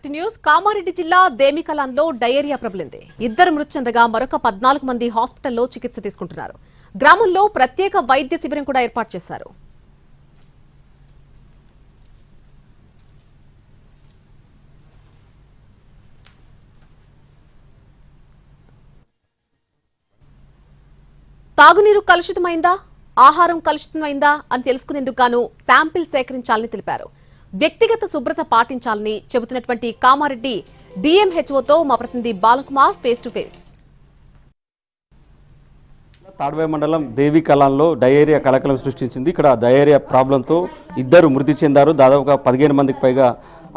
Back to news. Kamareddy జిల్లా దేమికలాన్లో diarrhoea ప్రబలింది. ఇద్దరు మృతి చెందగా మరొక 14 మంది హాస్పిటల్లో చికిత్స తీసుకుంటున్నారు. గ్రామంలో ప్రత్యేక వైద్య శిబిరం కూడా ఏర్పాటు చేశారు. తాగునీరు కలుషితమైందా, ఆహారం కలుషితమైందా అని తెలుసుకునేందుకు గాను శాంపిల్ సేకరించాలని తెలిపారు. వ్యక్తిగత శుభ్రత పాటించాలని చెబుతున్నటువంటి కామారెడ్డి డిఎంహెచ్ఓతో మా ప్రతినిధి Balakumar face to face. Tadwai మండలం దేవికలాన్లో డయేరియా కలకలం సృష్టించింది. ఇక్కడ డయేరియా ప్రాబ్లంతో ఇద్దరు మృతి చెందారు. దాదాపుగా 15 మందికి పైగా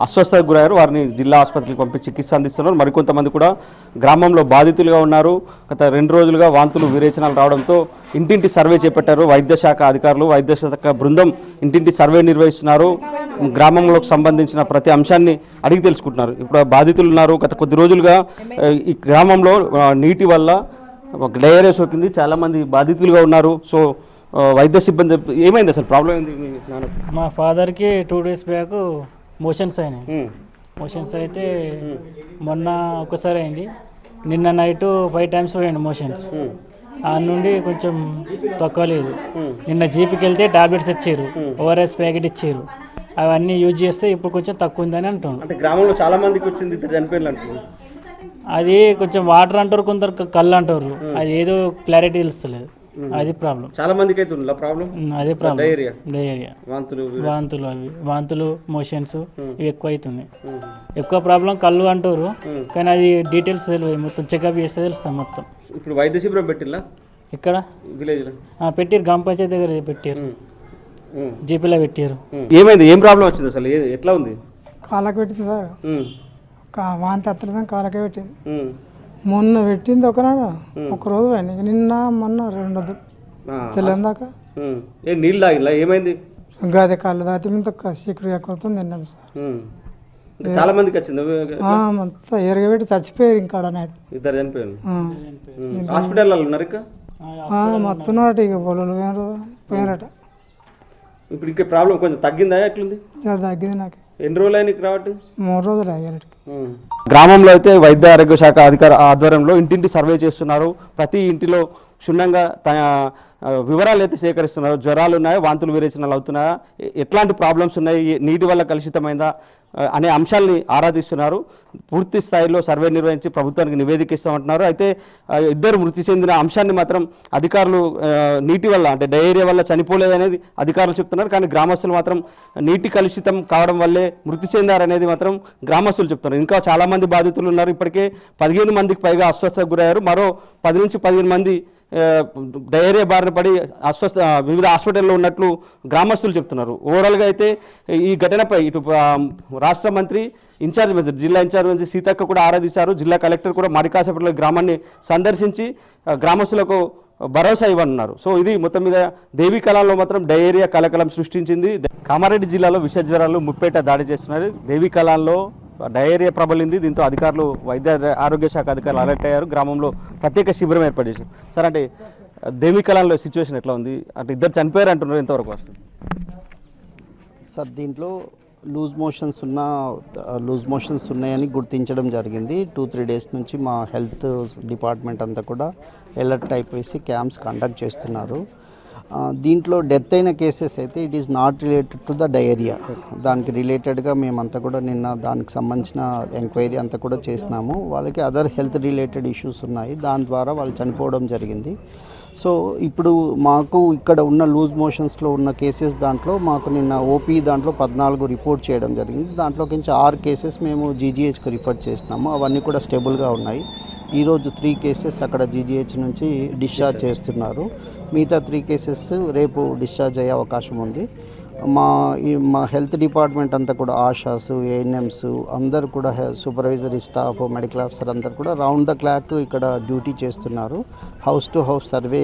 అస్వస్థతకు గురయ్యారు. వారిని జిల్లా ఆసుపత్రికి పంపించి చికిత్స అందిస్తున్నారు. మరికొంతమంది కూడా గ్రామంలో బాధితులుగా ఉన్నారు. గత 2 రోజులుగా వాంతులు విరేచనాలు రావడంతో ఇంటింటి సర్వే చేపట్టారు. వైద్య శాఖ అధికారులు, వైద్య శాఖ బృందం ఇంటింటి సర్వే నిర్వహిస్తున్నారు. గ్రామంలోకి సంబంధించిన ప్రతి అంశాన్ని అడిగి తెలుసుకుంటున్నారు. ఇప్పుడు బాధితులు ఉన్నారు. గత కొద్ది రోజులుగా ఈ గ్రామంలో నీటి వల్ల డయేరియా సోకింది. చాలామంది బాధితులుగా ఉన్నారు. సో వైద్య సిబ్బంది ఏమైంది, అసలు ప్రాబ్లం ఏంది? మా ఫాదర్కి 2 days బ్యాక్ మోషన్స్ అయినాయి. మోషన్స్ అయితే మొన్న ఒకసారి అయింది. నిన్న నైట్ 5 times పోయింది మోషన్స్. ఆ నుండి కొంచెం తక్కువ లేదు. నిన్న జీపీకి వెళ్తే టాబ్లెట్స్ ఇచ్చారు, ఓఆర్ఎస్ ప్యాకెట్ ఇచ్చారు. అవన్నీ యూజ్ చేస్తే ఇప్పుడు కొంచెం తక్కువ ఉందని అంటున్నాం. అంటే గ్రామంలో చాలా మందికి వచ్చింది, చనిపోయిన అంటున్నారు. అది కొంచెం వాటర్ అంటారు, కొందరు కళ్ళు అంటారు. అది ఏదో క్లారిటీ తెలుస్తలేదు. అది ప్రాబ్లం. చాలా మందికి అయితే ఉంది ప్రాబ్లం. అదే ప్రాబ్లం. డయేరియా వాంతులు మోషన్స్ ఇవి ఎక్కువ అవుతున్నాయి. ఎక్కువ ప్రాబ్లం కళ్ళు అంటారు, కానీ అది డీటెయిల్స్ తెలియదు. మొత్తం చెకప్ చేస్తే తెలుస్తాం మొత్తం. ఇప్పుడు వైద్య శిబిరం పెట్టిల్లా ఇక్కడ విలేజ్ పెట్టారు, గ్రామ పంచాయతీ దగ్గర పెట్టారు, జీపీలో పెట్టారు. ఏమైంది, ఏం ప్రాబ్లం వచ్చింది, అసలు ఎట్లా ఉంది? కాళ్ళకి పెట్టింది సార్, వాంతి అత్తలేదని కాళ్ళకే పెట్టింది. మొన్న పెట్టింది ఒక రోజు పోయింది. నిన్న మొన్న 2 తెల్లందాకా నీళ్ళు తాగిలా. ఏమైంది? గది కళ్ళు దాటి మీద చీకుడు ఎక్కువ తిన్నాం సార్. చాలా మందికి వచ్చింది. మొత్తం ఎరగబెట్టి చచ్చిపోయారు. ఇంకా ఇద్దరు చనిపోయారు. హాస్పిటల్ ఉన్నారు. మొత్తం ఇక పొలాలు పోయారట. ఇప్పుడు ఇంకా ప్రాబ్లం కొంచెం తగ్గిందా? ఎట్లుంది? తగ్గింది. నాకు ఎన్ని రోజులు అయినా రావట్టు? 3 రోజులు అయ్యారు. గ్రామంలో అయితే వైద్య ఆరోగ్య శాఖ అధికార ఆధ్వర్యంలో ఇంటింటి సర్వే చేస్తున్నారు. ప్రతి ఇంటిలో క్షుణ్ణంగా వివరాలు అయితే సేకరిస్తున్నారు. జ్వరాలు ఉన్నాయా, వాంతులు విరేచనాలు అవుతున్నాయా, ఎట్లాంటి ప్రాబ్లమ్స్ ఉన్నాయి, నీటి వల్ల కలుషితమైందా అనే అంశాలని ఆరాధిస్తున్నారు. పూర్తి స్థాయిలో సర్వే నిర్వహించి ప్రభుత్వానికి నివేదిక ఇస్తామంటున్నారు. అయితే ఇద్దరు మృతి చెందిన అంశాన్ని మాత్రం అధికారులు నీటి వల్ల, అంటే డయేరియా వల్ల చనిపోలేదనేది అధికారులు చెప్తున్నారు. కానీ గ్రామస్తులు మాత్రం నీటి కలుషితం కావడం వల్లే మృతి చెందారనేది మాత్రం గ్రామస్తులు చెప్తున్నారు. ఇంకా చాలామంది బాధితులు ఉన్నారు. ఇప్పటికే 15 మందికి పైగా అస్వస్థతకు గురయ్యారు. మరో 10 నుంచి 15 మంది డయేరియా బారిన పడి వివిధ హాస్పిటల్లో ఉన్నట్లు గ్రామస్తులు చెప్తున్నారు. ఓవరాల్గా అయితే ఈ ఘటనపై ఇటు రాష్ట్ర మంత్రి ఇన్ఛార్జ్ మంత్రి, జిల్లా ఇన్ఛార్జ్ మంత్రి సీతక్క కూడా ఆరాధించారు. జిల్లా కలెక్టర్ కూడా మరికాసేపట్లో గ్రామాన్ని సందర్శించి గ్రామస్తులకు భరోసా ఇవ్వనున్నారు. సో ఇది మొత్తం మీద దేవికలాన్లో మాత్రం డయేరియా కలకలం సృష్టించింది. కామారెడ్డి జిల్లాలో విష జ్వరాలు ముప్పేట దాడి చేస్తున్నారు. దేవికలాన్లో డయేరియా ప్రబలింది. దీంతో అధికారులు, వైద్య ఆరోగ్య శాఖ అధికారులు అలర్ట్ అయ్యారు. గ్రామంలో ప్రత్యేక శిబిరం ఏర్పాటు చేశారు. సార్, అంటే దేవికలాన్లో సిచ్యువేషన్ ఎట్లా ఉంది? అంటే ఇద్దరు చనిపోయారు అంటున్నారు, ఎంతవరకు వస్తుంది సార్? దీంట్లో లూజ్ మోషన్స్ ఉన్నాయని గుర్తించడం జరిగింది. 2-3 days నుంచి మా హెల్త్ డిపార్ట్మెంట్ అంతా కూడా అలర్ట్ అయిపోయి క్యాంప్స్ కండక్ట్ చేస్తున్నారు. దీంట్లో డెత్ అయిన కేసెస్ అయితే it is not related to the diarrhoea. దానికి రిలేటెడ్గా మేమంతా కూడా నిన్న దానికి సంబంధించిన ఎంక్వైరీ అంతా కూడా చేసినాము. వాళ్ళకి అదర్ హెల్త్ రిలేటెడ్ ఇష్యూస్ ఉన్నాయి, దాని ద్వారా వాళ్ళు చనిపోవడం జరిగింది. సో ఇప్పుడు మాకు ఇక్కడ ఉన్న లూజ్ మోషన్స్లో ఉన్న కేసెస్ దాంట్లో మాకు నిన్న ఓపీ దాంట్లో 14 రిపోర్ట్ చేయడం జరిగింది. దాంట్లోకి 6 కేసెస్ మేము జీజీహెచ్కి రిఫర్ చేసినాము. అవన్నీ కూడా స్టేబుల్గా ఉన్నాయి. ఈరోజు 3 కేసెస్ అక్కడ జీజీహెచ్ నుంచి డిశ్చార్జ్ చేస్తున్నారు. మిగతా 3 కేసెస్ రేపు డిశ్చార్జ్ అయ్యే అవకాశం ఉంది. మా హెల్త్ డిపార్ట్మెంట్ అంతా కూడా ఆశాస్, ఏఎన్ఎంస్ అందరు కూడా సూపర్వైజరీ స్టాఫ్, మెడికల్ ఆఫీసర్ అందరు కూడా రౌండ్ ద క్లాక్ ఇక్కడ డ్యూటీ చేస్తున్నారు. House to house survey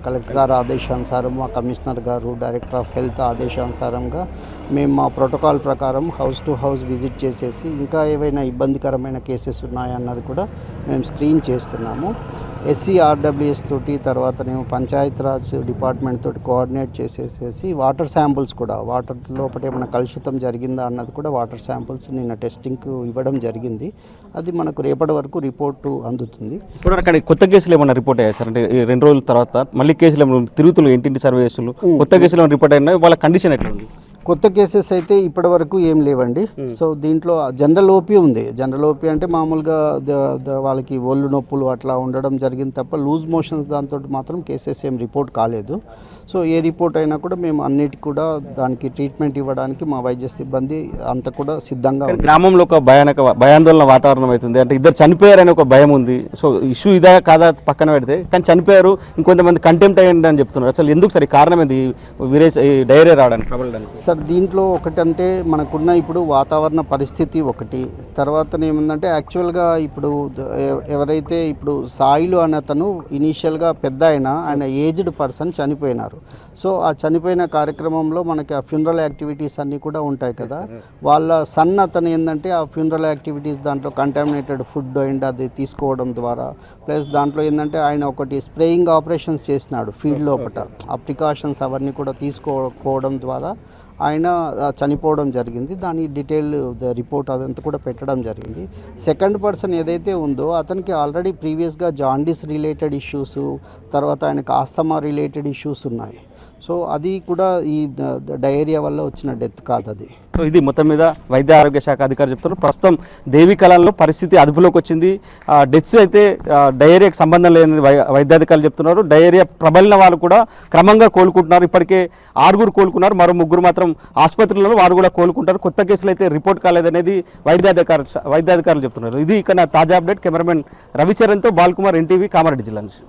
collector గారు ఆదేశానుసారం, మా కమిషనర్ గారు, డైరెక్టర్ ఆఫ్ హెల్త్ ఆదేశానుసారంగా మేము మా ప్రోటోకాల్ ప్రకారం హౌస్ టు హౌస్ విజిట్ చేసేసి ఇంకా ఏవైనా ఇబ్బందికరమైన కేసెస్ ఉన్నాయన్నది కూడా మేము స్క్రీన్ చేస్తున్నాము. SCRWS తోటి తర్వాతనేమో పంచాయతీరాజ్ డిపార్ట్మెంట్ తోటి కోఆర్డినేట్ చేసేసేసి వాటర్ శాంపుల్స్ కూడా వాటర్ లోపల ఏమైనా కలుషితం జరిగిందా అన్నది కూడా వాటర్ శాంపుల్స్ నిన్న టెస్టింగ్కు ఇవ్వడం జరిగింది. అది మనకు రేపటి వరకు రిపోర్టు అందుతుంది. ఇప్పుడు అక్కడ కొత్త కేసులు ఏమైనా రిపోర్ట్ అయ్యాయి సార్? అంటే ఈ 2 రోజుల తర్వాత మళ్ళీ కేసులు ఏమైనా తిరుగుతులు ఇంటింటి సర్వేసులు కొత్త కేసులు ఏమైనా రిపోర్ట్ అయినా వాళ్ళ కండిషన్ ఎట్లా ఉంది? కొత్త కేసెస్ అయితే ఇప్పటి వరకు ఏం లేవండి. సో దీంట్లో జనరల్ ఓపీ ఉంది. జనరల్ ఓపీ అంటే మామూలుగా వాళ్ళకి ఒళ్ళు నొప్పులు అట్లా ఉండడం జరిగింది తప్ప లూజ్ మోషన్స్ దాంతో మాత్రం కేసెస్ ఏం రిపోర్ట్ కాలేదు. సో ఏ రిపోర్ట్ అయినా కూడా మేము అన్నిటికీ కూడా దానికి ట్రీట్మెంట్ ఇవ్వడానికి మా వైద్య సిబ్బంది అంతా కూడా సిద్ధంగా ఉంది. గ్రామంలో ఒక భయాందోళన వాతావరణం అవుతుంది. అంటే ఇద్దరు చనిపోయారని ఒక భయం ఉంది. సో ఇష్యూ ఇదా కాదా పక్కన పెడితే కానీ చనిపోయారు, ఇంకొంతమంది కంటెంప్ట్ అయ్యండి అని చెప్తున్నారు. అసలు ఎందుకు సరే కారణం ఏంది డైరియా రావడానికి ప్రబలడానికి? సార్ దీంట్లో ఒకటంటే మనకున్న ఇప్పుడు వాతావరణ పరిస్థితి ఒకటి, తర్వాత ఏముందంటే యాక్చువల్గా ఇప్పుడు ఎవరైతే ఇప్పుడు సాయిలు అనే అతను ఇనీషియల్గా పెద్ద ఆయన ఏజ్డ్ పర్సన్ చనిపోయినారు. సో ఆ చనిపోయిన కార్యక్రమంలో మనకి ఆ ఫ్యూనరల్ యాక్టివిటీస్ అన్నీ కూడా ఉంటాయి కదా. వాళ్ళ సన్ అతను ఏంటంటే ఆ ఫ్యూనరల్ యాక్టివిటీస్ దాంట్లో కంటామినేటెడ్ ఫుడ్ అండ్ అది తీసుకోవడం ద్వారా ప్లస్ దాంట్లో ఏంటంటే ఆయన ఒకటి స్ప్రేయింగ్ ఆపరేషన్స్ చేసినాడు ఫీల్డ్ లోపల. ఆ ప్రికాషన్స్ అవన్నీ కూడా తీసుకోకపోవడం ద్వారా ఆయన చనిపోవడం జరిగింది. దాని డీటెయిల్ రిపోర్ట్ అదంతా కూడా పెట్టడం జరిగింది. సెకండ్ పర్సన్ ఏదైతే ఉందో అతనికి ఆల్రెడీ ప్రీవియస్గా జాండీస్ రిలేటెడ్ ఇష్యూస్, తర్వాత ఆయనకు ఆస్తమా రిలేటెడ్ ఇష్యూస్ ఉన్నాయి. సో అది కూడా ఈ డయేరియా వల్ల వచ్చిన డెత్ కాదు అది. సో ఇది మొత్తం మీద వైద్య ఆరోగ్య శాఖ అధికారులు చెప్తున్నారు. ప్రస్తుతం దేవీకళంలో పరిస్థితి అదుపులోకి వచ్చింది. డెత్స్ అయితే డయేరియాకి సంబంధం లేని వైద్యాధికారులు చెప్తున్నారు. డయేరియా ప్రబలిన వాళ్ళు కూడా క్రమంగా కోలుకుంటున్నారు. ఇప్పటికే 6 కోలుకున్నారు, మరో 3 మాత్రం ఆసుపత్రులలో వారు కూడా కోలుకుంటారు. కొత్త కేసులు అయితే రిపోర్ట్ కాలేదనేది వైద్యాధికారులు చెప్తున్నారు. ఇది ఇక్కడ తాజా అప్డేట్. కెమెరామెన్ రవిచరణ్తో బాల్కుమార్, NTV, కామారెడ్డి జిల్లా నుంచి.